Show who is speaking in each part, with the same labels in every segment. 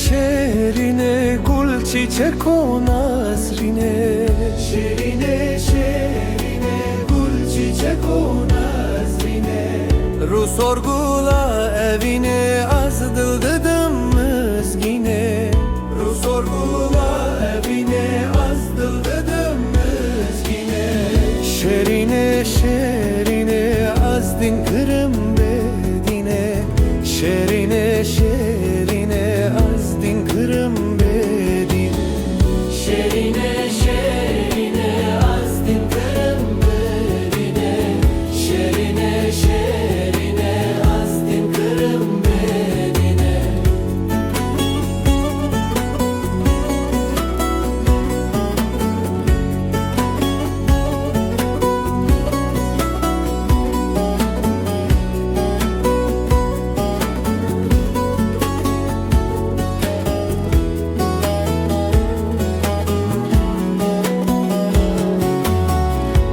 Speaker 1: şerine gül çiçek o nazrine.
Speaker 2: Şerine şerine gül çiçek o nazrine.
Speaker 1: Ru sorgula evine az dıldıdım mızgine.
Speaker 2: Ru sorgula evine az dıldıdım mızgine.
Speaker 1: Şerine şerine az din kırım bedine. Şerine şerine az din kırım bedine.
Speaker 2: Şerine şerine az din kırım bedine. Şerine şerine az din kırım bedine.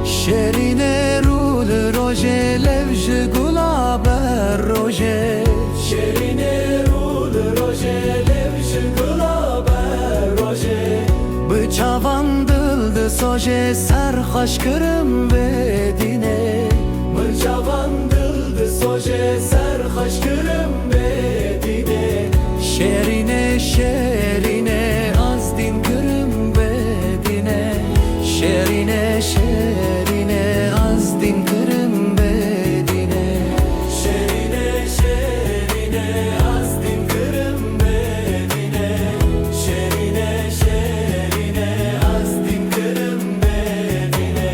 Speaker 1: Şerine rul roje levj gulaber roje.
Speaker 2: Şerine rul roje levş gulaber roje.
Speaker 1: Bıçavan dıldı soje serhoş kırım bedine.
Speaker 2: Mırçavan dıldı soje serhoş kırım bedine.
Speaker 1: Şerine şerine az din kırım bedine. Şerine şerine az din kırım bedine.
Speaker 2: Şerine şerine az din kırım bedine. Şerine şerine az din kırım bedine.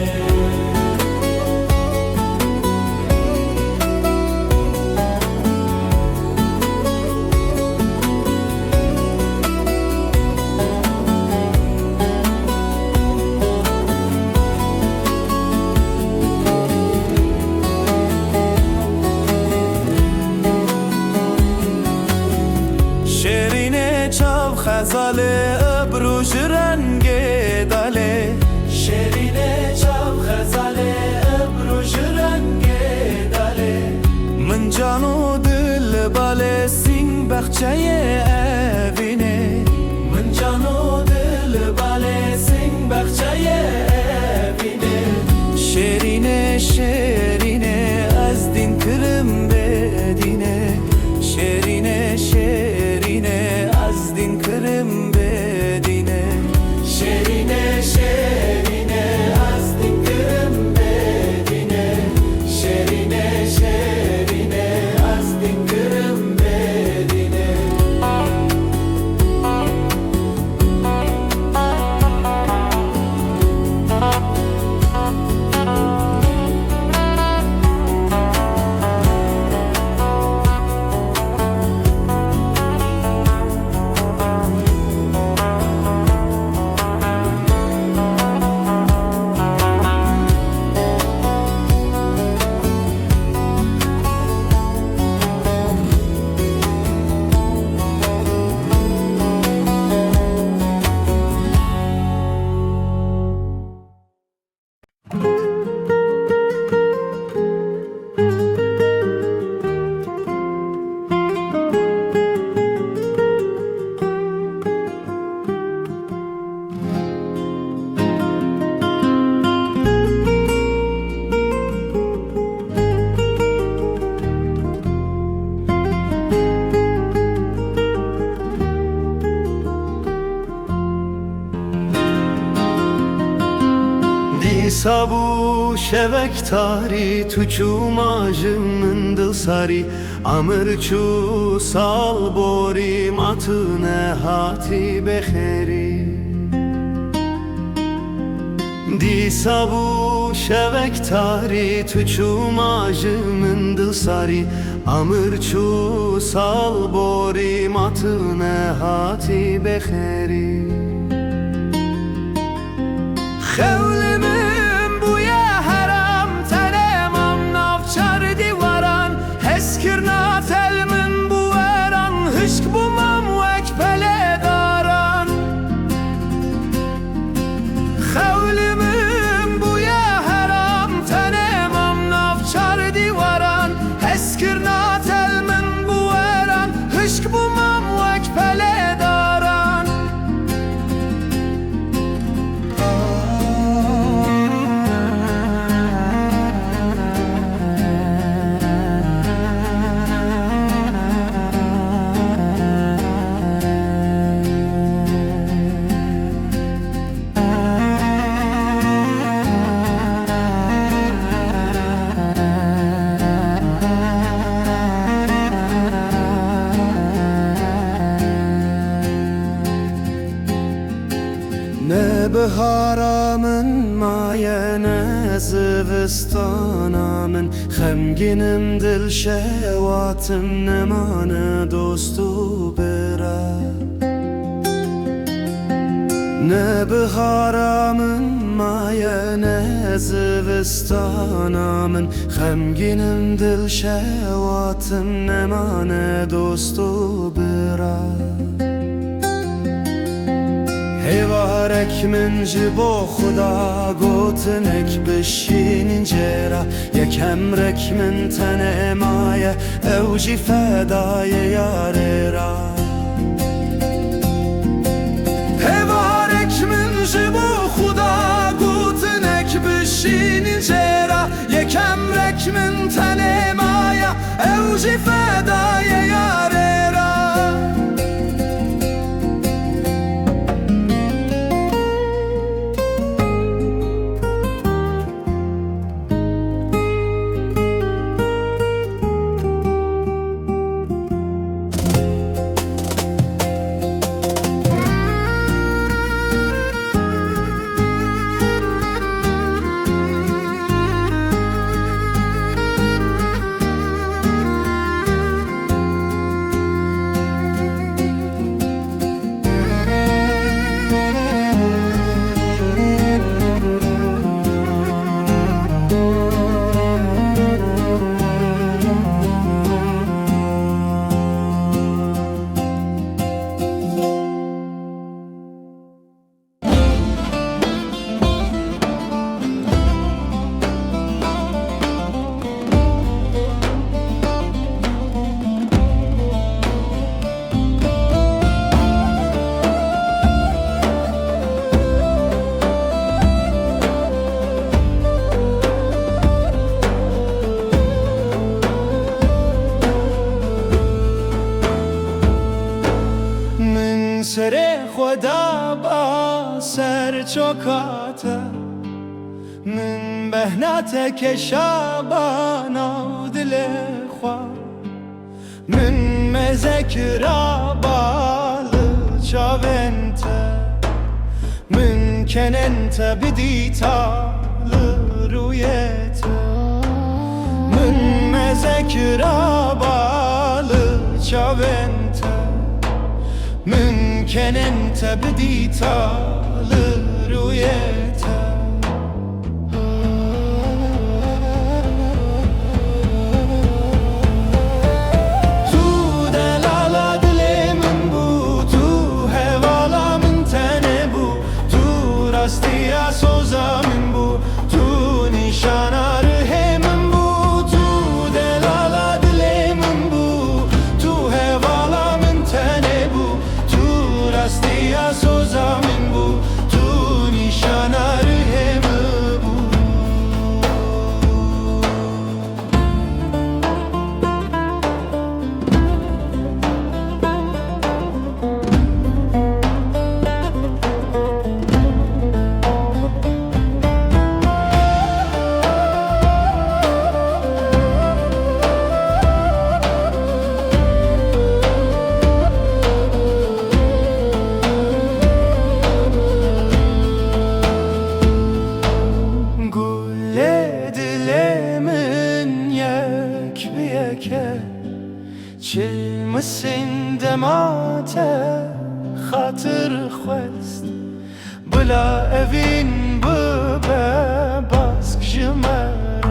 Speaker 1: Şerine çav xezale ebruj renge dale.
Speaker 2: Şerine çav xezale ebruj renge dale.
Speaker 1: من جان و دل bale sin bahçeye evine.
Speaker 2: من can o dil balesin bahçeye evine.
Speaker 1: Şerine şerine az din kırım bedine. Şerine şerine az din kırım bedine.
Speaker 2: Şerine şerine az din kırım bedine. Şerine şerine az din kırım bedine.
Speaker 1: Sabu şevek tari tuçu majımın dıl sari. Amırçu sal bori matine hati bexeri. Di sabu şevek tari tuçu majımın dıl sari. Amırçu sal bori matine hati bexeri. Xevlimin buya haram tenemam navçar divaran. Heskirna telmin bu eran hışk bumam vekpele daran. Xevlimin buya haram tenemam navçar divaran. Heskirna telmin bu eran hışk bumam vekpele daran. زوستانا من خمگینم دل شواتم نمانه دوستو بره نه بهارا من مایه نه زوستانا من خمگینم دل شواتم نمانه دوستو بره هیوارک من جبو خدا گوتنک بشین جرا یکم رک من تنه مایه اوجی فدای یاره را هیوارک من جبو خدا گوتنک بشین جرا یکم رک من تنه مایه اوجی فدای یاره را سر خدا با سر چوکاته من بهنات که شابانا و دل خواه من مذکرا بال چاونت من کننت بدیتا رویت من مذکرا بال چاونت من کننت بدیتا رویت تو دلالا دل من بو تو حوالا من تنه بو تو راستی سوزا من بو تو نشانا ره من بو تو دلالا دل من بو تو حوالا من تنه بو راستی سوزا من بو تو نشانا ره من بو چلمسین دمات خاطر خوست بلا اوین ببه باسک جمره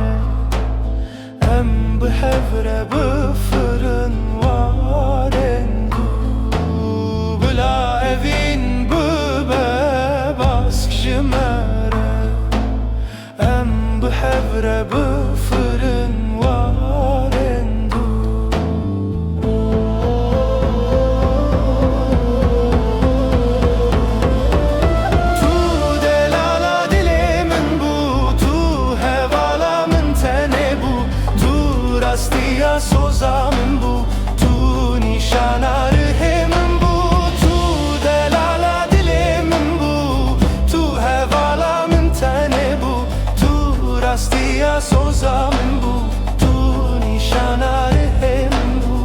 Speaker 1: ام بحفره بفرن وارنگو بلا اوین ببه باسک جمره ام بحفره بفرن سوزا من بو تو نشانا ره من بو تو دلالا دل من بو تو حوالا من تنه بو تو راستی سوزا من بو تو نشانا ره من بو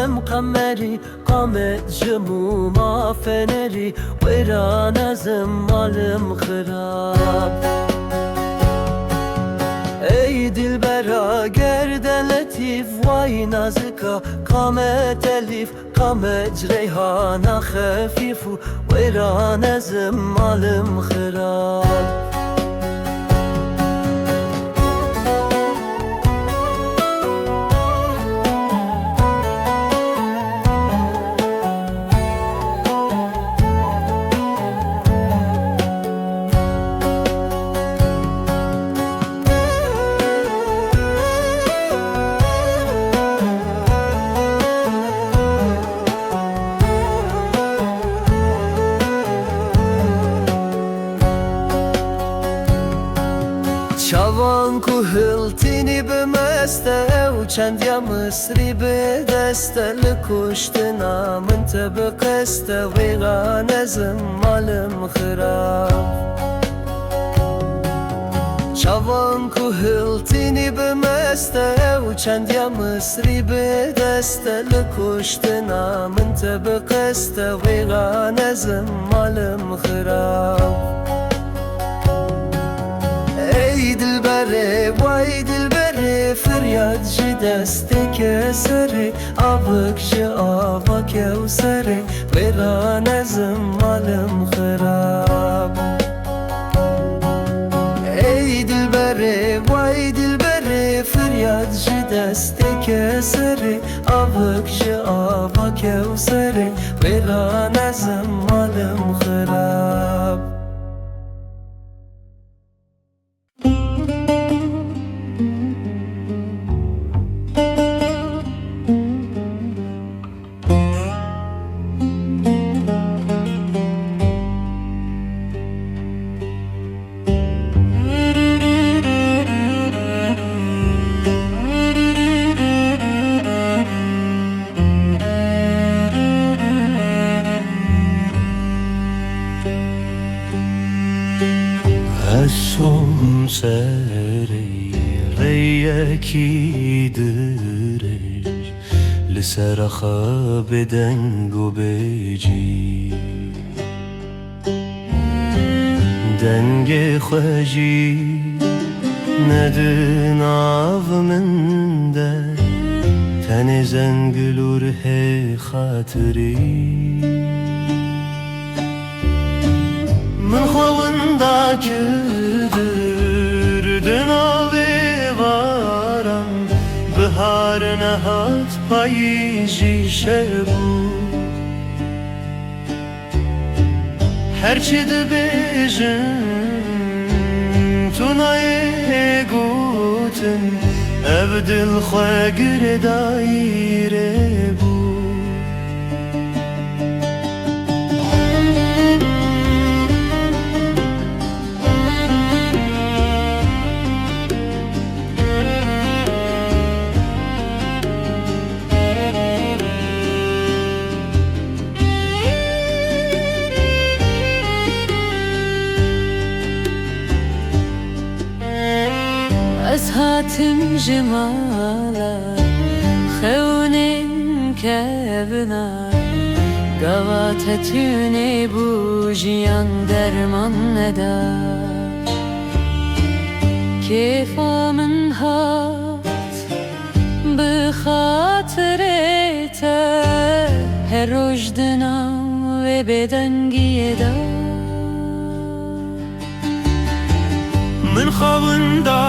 Speaker 3: عالم قمری قامت جموما فنری ویران ازم عالم خراب ای دلبرا گرد لطیف وای نازکا قامت الیف قامت ریحان خفیف ویران ازم عالم خراب شوان کو هلتینی به مسته و چند یا مصری به دسته لکشتنا من تب قسته ویغان ازم مالم خراب شوان کو هلتینی به مسته و چند یا مصری به دسته لکشتنا من تب قسته ویغان ازم مالم خراب ای دلبره وای دلبره فریاد جی دست کسره آبک جی آبا کوسره ویران ازم مالم خراب ای دلبره وای دلبره فریاد جی دست کسره آبک جی آبا کوسره ویران ازم مالم خراب
Speaker 1: Som seri reyeki direj لسر خواب دنگ و بیجی دنگ خوشی ندن آف من ده تن زنگلور هی خاطری من خواندا küldürdün abi varan Bahar nehat payıcı şebu Herçi de bejin tunayı gutun Evdil khagir daire bu
Speaker 4: هاتم جمالا خونين كبنا قوات توني بوجيان درمان ندا كيف من هات بخاطرته هر رجدنا وبدنگي دا
Speaker 1: من خواندا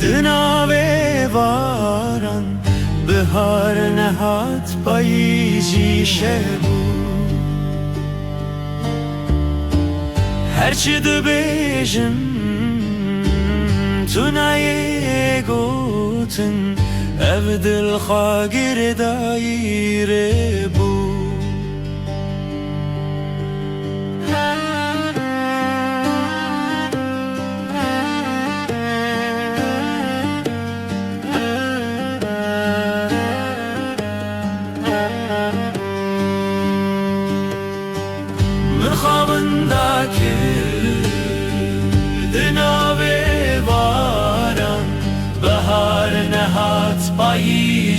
Speaker 1: kürdün ave varan Bahar nehat payıcı şebu Herçi de bejin tunayı gutun Evdil khagir daire bu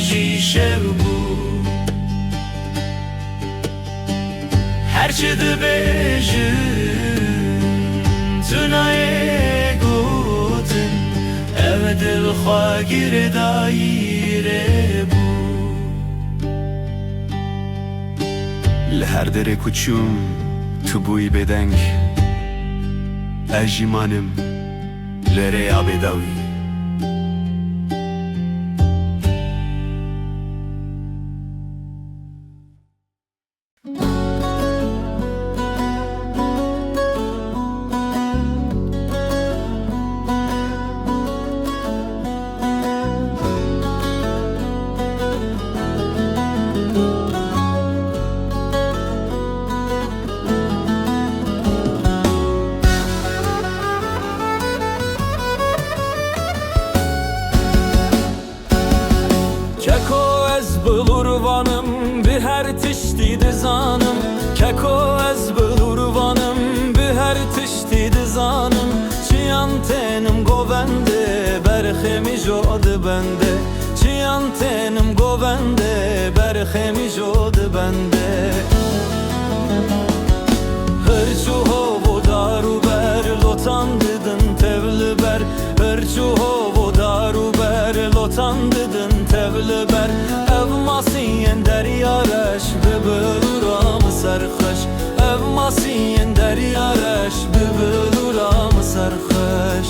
Speaker 1: جی شب بو هرچه دبیجن تنای گوتن او دل خواگیر دایره بو لهر در کوچوم تو بوی بدنگ اجیمانم لره آبداوی
Speaker 2: Bulurvanım bir her tişti dizanım Keko ez bulurvanım bir her tişti dizanım Çiyan tenim govende berxemi jodu bende Çiyan tenim govende berxemi jodu bende Hırçu hovu daru ber lotan didin tevli ber Hırçu hovu daru ber lotan didin tevli ber Ev masiyen deryareş bibuluram serxeş Ev masiyen deryareş bibuluram serxeş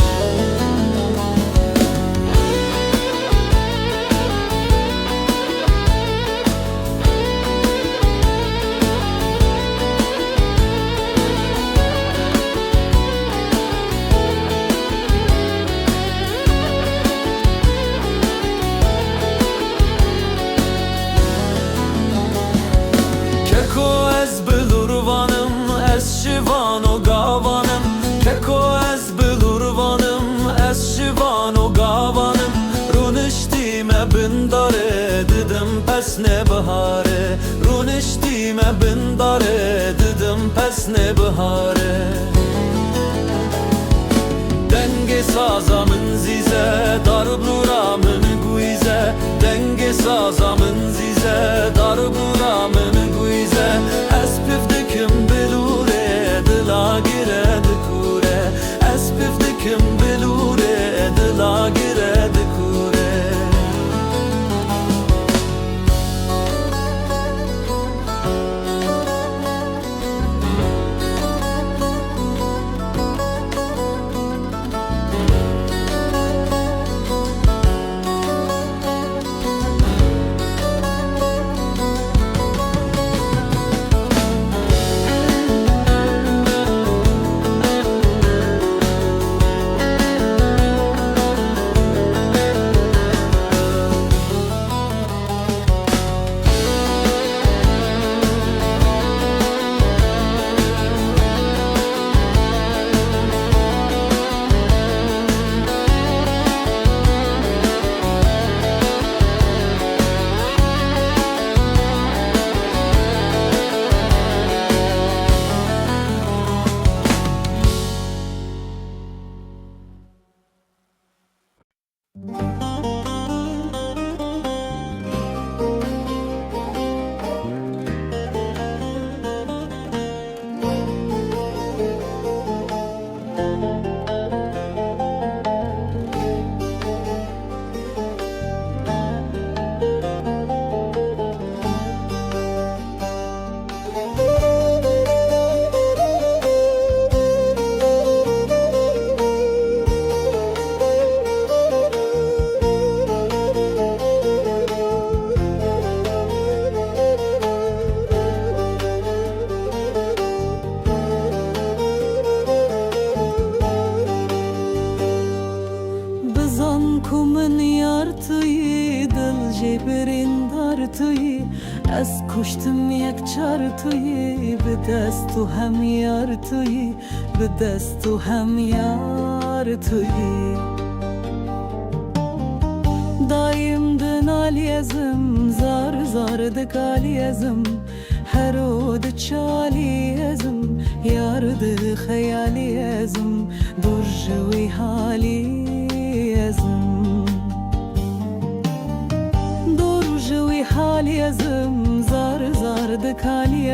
Speaker 2: Keko ez bilurvanım ez şivano gavanım Keko ez bilurvanım ez şivano gavanım Runiştime bindare dedim pes ne bahare Runiştime bindare dedim pes ne bahare Denge sazamın zize darbluramın guize Denge sazamın zize darbluramın guize Espifdikim bilure dila gire dikure Espifdikim bilure dila gire dikure
Speaker 5: تویی از کشتم یک چار تویی به دست و هم یار تویی به دست و هم یار تویی دایم دنالی ازم زار زار دکالی ازم هرود چالی ازم یار ده خیالی ازم دور جوی حالی ازم دور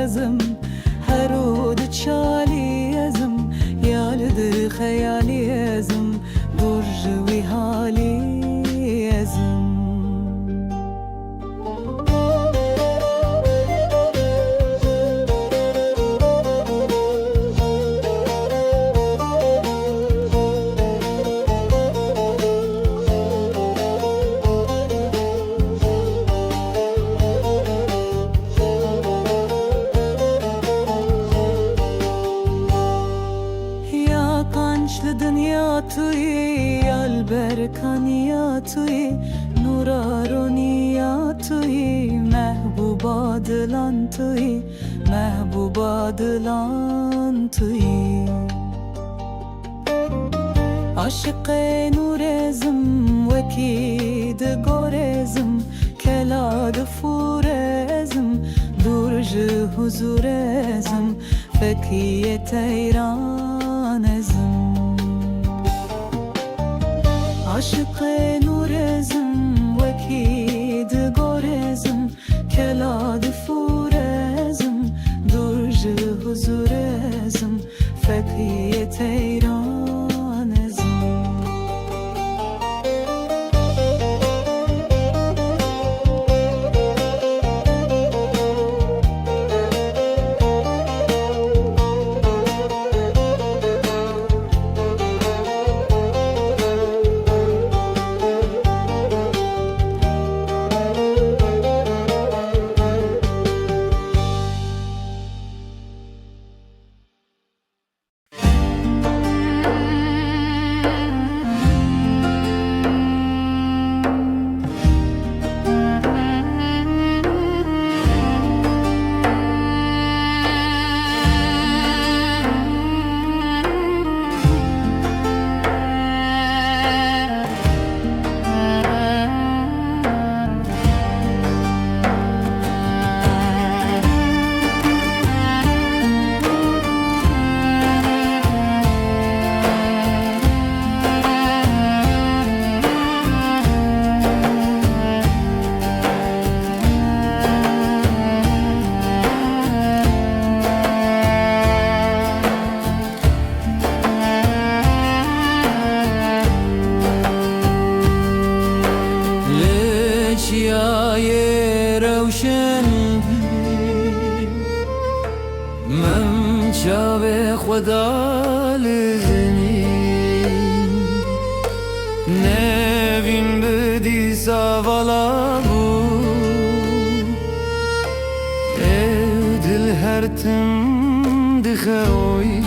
Speaker 5: yazım Herod çali yazım Yaldı hayali yazım Durju hali yazım Dünya tuyi alberkan ya tuyi nuraroni ya tuyi mehbuba dilan tuyi mehbuba dilan tuyi aşık nurezim vekid gorezim kelad furezim durj huzurezim fekiye teyranezim aşık nurezim vekid gorezim kelad furezim durj huzurezim fekiye teyranezim
Speaker 2: چیای روشن من چاو خدا لزنی نوین بدی ساوالا بو دل هر تم دخوی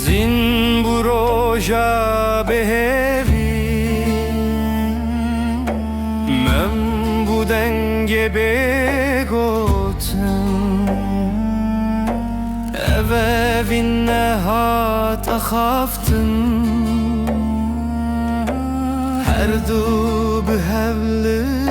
Speaker 2: زین بروجا بهوی من بودن بگوتم اوین نهات اخافتم هر دو به حول